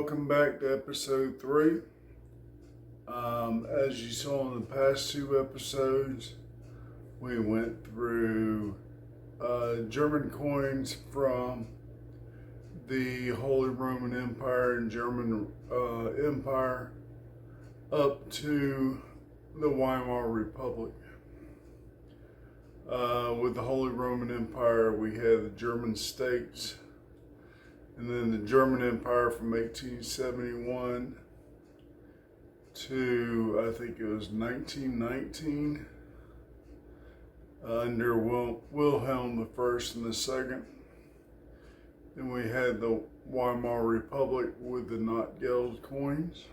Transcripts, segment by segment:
welcome back to episode 3. As you saw in the past 2 episodes, we went through German coins from the Holy Roman Empire and German Empire up to the Weimar Republic. With the Holy Roman Empire, we had the German states, and then the German Empire from 1871 to, I think it was 1919, under Wilhelm I and II. Then we had the Weimar Republic with the Notgeld coins.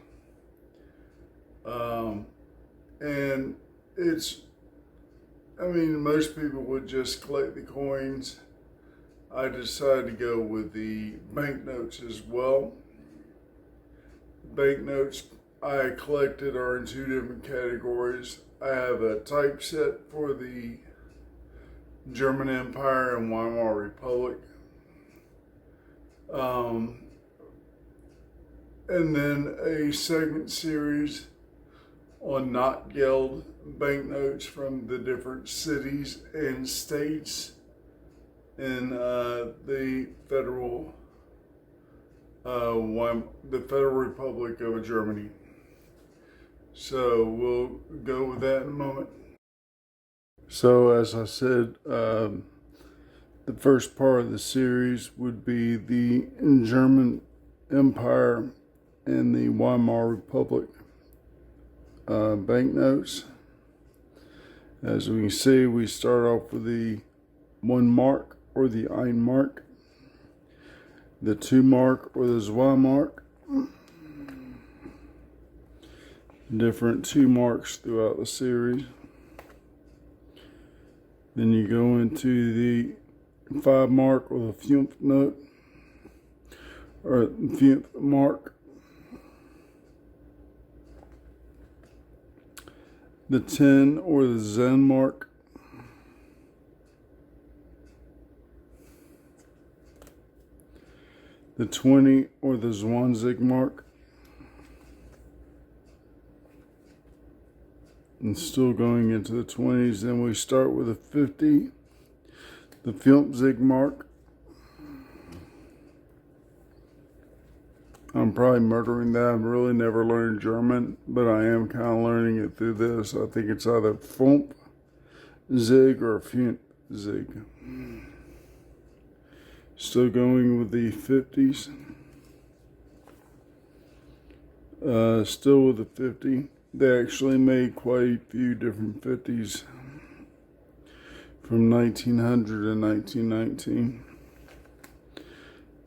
And most people would just collect the coins. I decided to go with the banknotes as well. Banknotes I collected are in 2 different categories. I have a typeset for the German Empire and Weimar Republic. And then a second series on Notgeld banknotes from the different cities and states in the Federal Republic of Germany. So we'll go with that in a moment. So as I said, the first part of the series would be the German Empire and the Weimar Republic banknotes. As we can see, we start off with the 1 Mark or the Ein Mark, the 2 Mark or the 2 Mark, different 2 marks throughout the series. Then you go into the 5 Mark or the 5th note, or 5th Mark, the 10 or the Zen Mark, the 20 or the 20 Mark, and still going into the 20s. Then we start with the 50, the 50 Mark. I'm probably murdering that. I've really never learned German, but I am kind of learning it through this. I think it's either 50 or 50. Still going with the 50s. Still with the 50. They actually made quite a few different 50s from 1900 and 1919.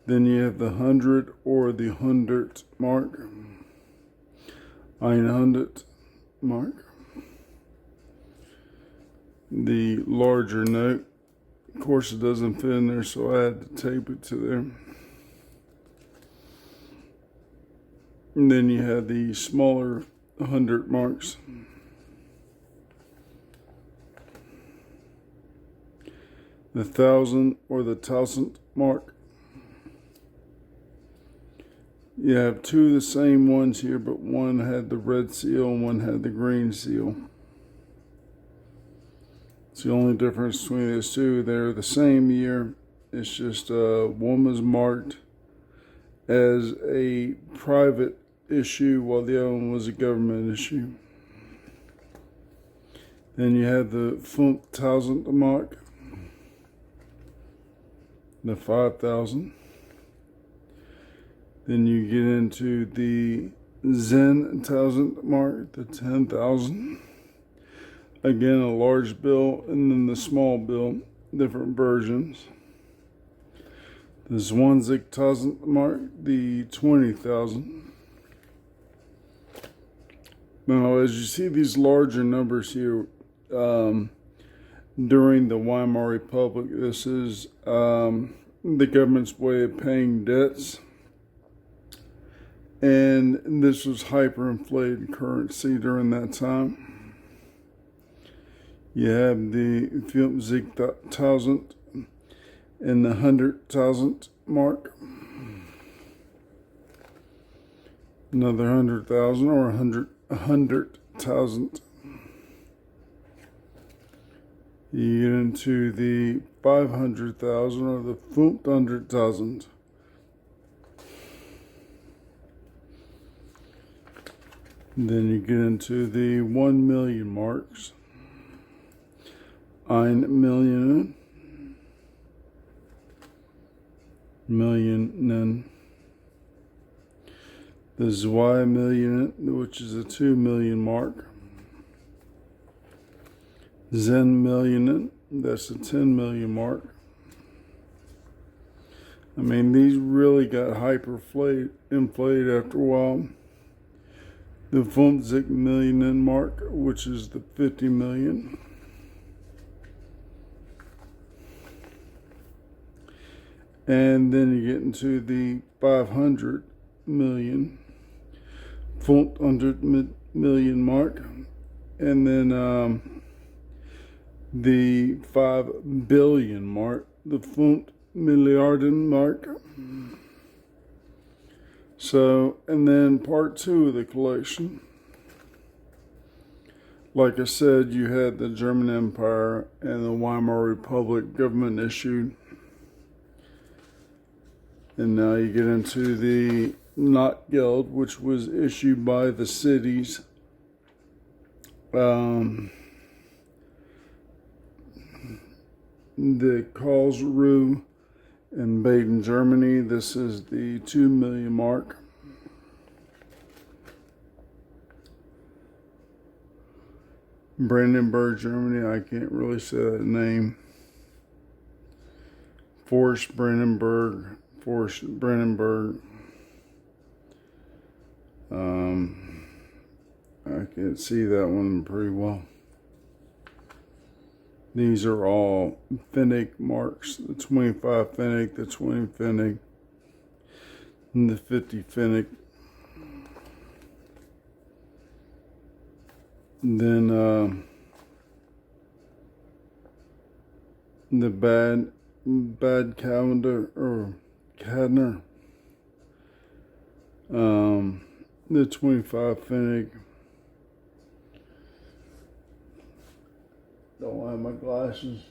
Then you have the 100 or the 100 Mark, 100 Mark, the larger note. Of course, it doesn't fit in there, so I had to tape it to there. And then you have the smaller 100 marks. The 1,000 or the 1,000 Mark. You have 2 of the same ones here, but one had the red seal and one had the green seal. It's the only difference between those 2. They're the same year. It's just one was marked as a private issue while the other one was a government issue. Then you have the 5,000 Mark, the 5,000. Then you get into the 10,000 Mark, the 10,000. Again, a large bill, and then the small bill, different versions. The 20,000 Mark, the 20,000. Now, as you see these larger numbers here, during the Weimar Republic, this is the government's way of paying debts. And this was hyperinflated currency during that time. You have the 50,000 and the 100,000 mark. another 100,000 or 100,000. You get into the 500,000 or the 500,000. Then you get into the 1 million marks. 1 million. The 2 million, which is a 2 million mark. Zen million, that's a 10 million mark. I mean, these really got inflated after a while. The 50 million mark, which is the 50 million. And then you get into the 500 million, 500 million mark. And then the 5 billion mark, the 5 milliarden mark. So, and then part 2 of the collection. Like I said, you had the German Empire and the Weimar Republic government issued. And now you get into the Notgeld, which was issued by the cities. The Karlsruhe in Baden, Germany. This is the 2 million mark. Brandenburg, Germany. I can't really say that name. Forst Brandenburg. I can't see that one pretty well. These are all Pfennig marks. The 25 Pfennig, the 20 Pfennig, and the 50 Pfennig. Then the bad calendar or Cadner. The 25 Pfennig. Don't have my glasses.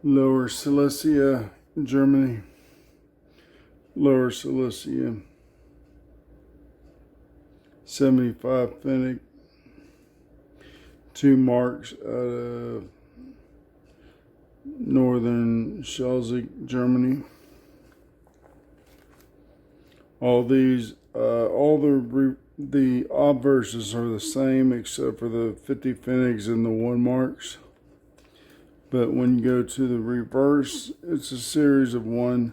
Lower Silesia, Germany. Lower Silesia. 75 Pfennig. 2 marks out of northern Schleswig, Germany. All these, all the obverses are the same except for the 50 Pfennigs and the 1 marks. But when you go to the reverse, it's a series of 1,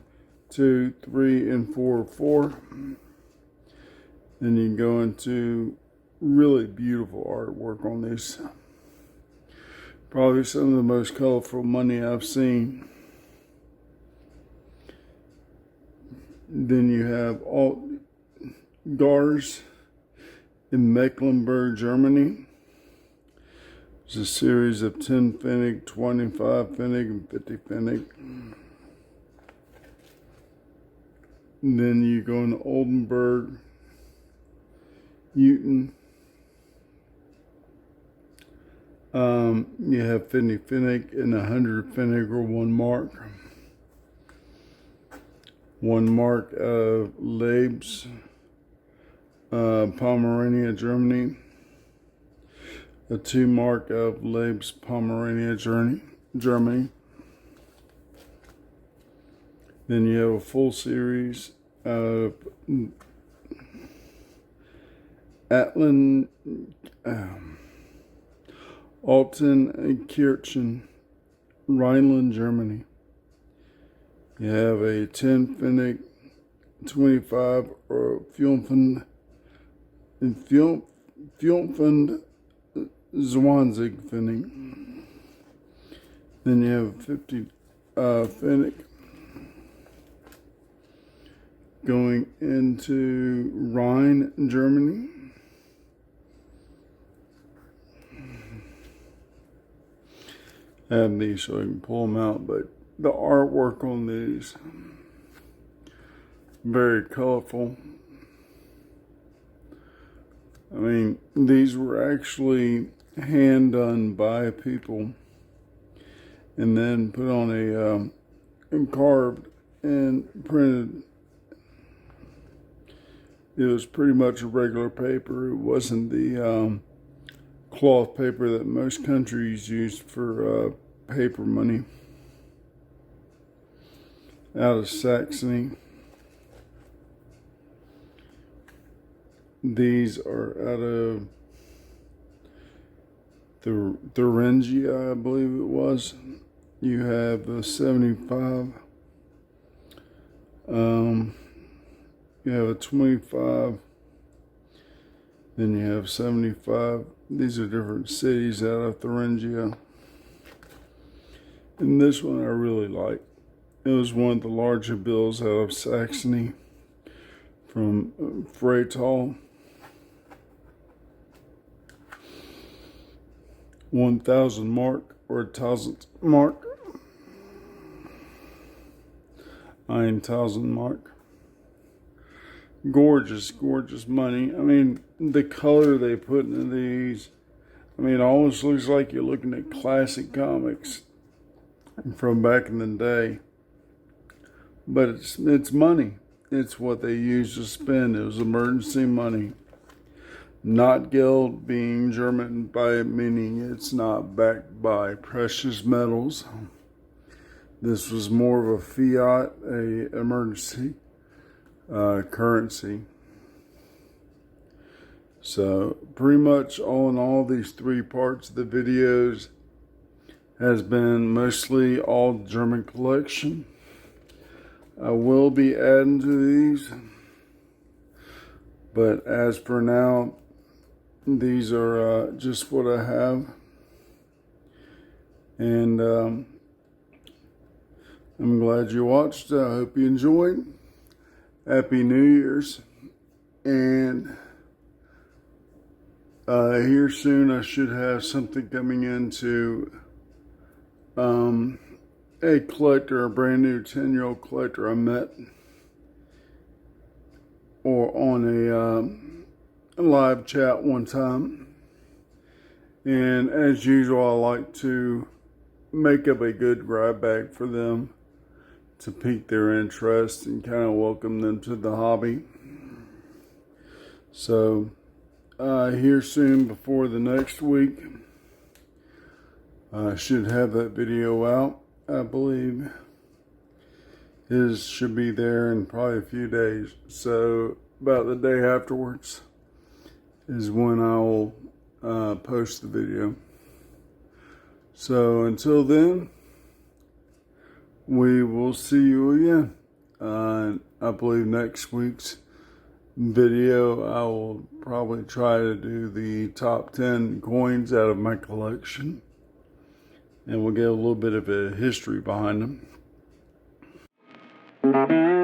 2, 3, and 4, 4. Then you go into really beautiful artwork on these. Probably some of the most colorful money I've seen. Then you have all Gars in Mecklenburg, Germany. It's a series of 10 Pfennig, 25 Pfennig, and 50 Pfennig. And then you go into Oldenburg, Newton. You have 50 Pfennig and 100 Pfennig or 1 mark. 1 mark of Leibs, Pomerania, Germany. A 2 mark of Leibs, Pomerania, Germany. Then you have a full series of Altenkirchen, Rhineland, Germany. You have a 10 Pfennig, 25 or Fjolfend, and Fjolfend Zwanzig Pfennig. Then you have 50 Pfennig going into Rhine, Germany. I have these so I can pull them out, but the artwork on these, Very colorful. I mean, these were actually hand done by people and then put on and carved and printed. It was pretty much a regular paper. It wasn't the cloth paper that most countries used for paper money. Out of Saxony. These are out of the Thuringia, I believe it was. You have the 75. You have a 25. Then you have 75. These are different cities out of Thuringia. And this one I really like. It was one of the larger bills out of Saxony from Freital. 1,000 mark or 1,000 mark. 9,000 mark. Gorgeous, gorgeous money. I mean, the color they put into these, I mean, it almost looks like you're looking at classic comics from back in the day. But it's money. It's what they used to spend. It was emergency money. Notgeld being German by meaning it's not backed by precious metals. This was more of a fiat, a emergency currency. So pretty much all in all, these three parts of the videos has been mostly all German collection. I will be adding to these, but as for now, these are just what I have. And I'm glad you watched. I hope you enjoyed. Happy New Year's. And here soon I should have something coming into a collector, a brand new 10-year-old collector I met, or on a live chat one time. And as usual, I like to make up a good grab bag for them to pique their interest and kind of welcome them to the hobby. So here soon, before the next week, I should have that video out. I believe his should be there in probably a few days. So about the day afterwards is when I'll post the video. So until then, we will see you again. I believe next week's video I will probably try to do the top 10 coins out of my collection. And we'll get a little bit of a history behind them.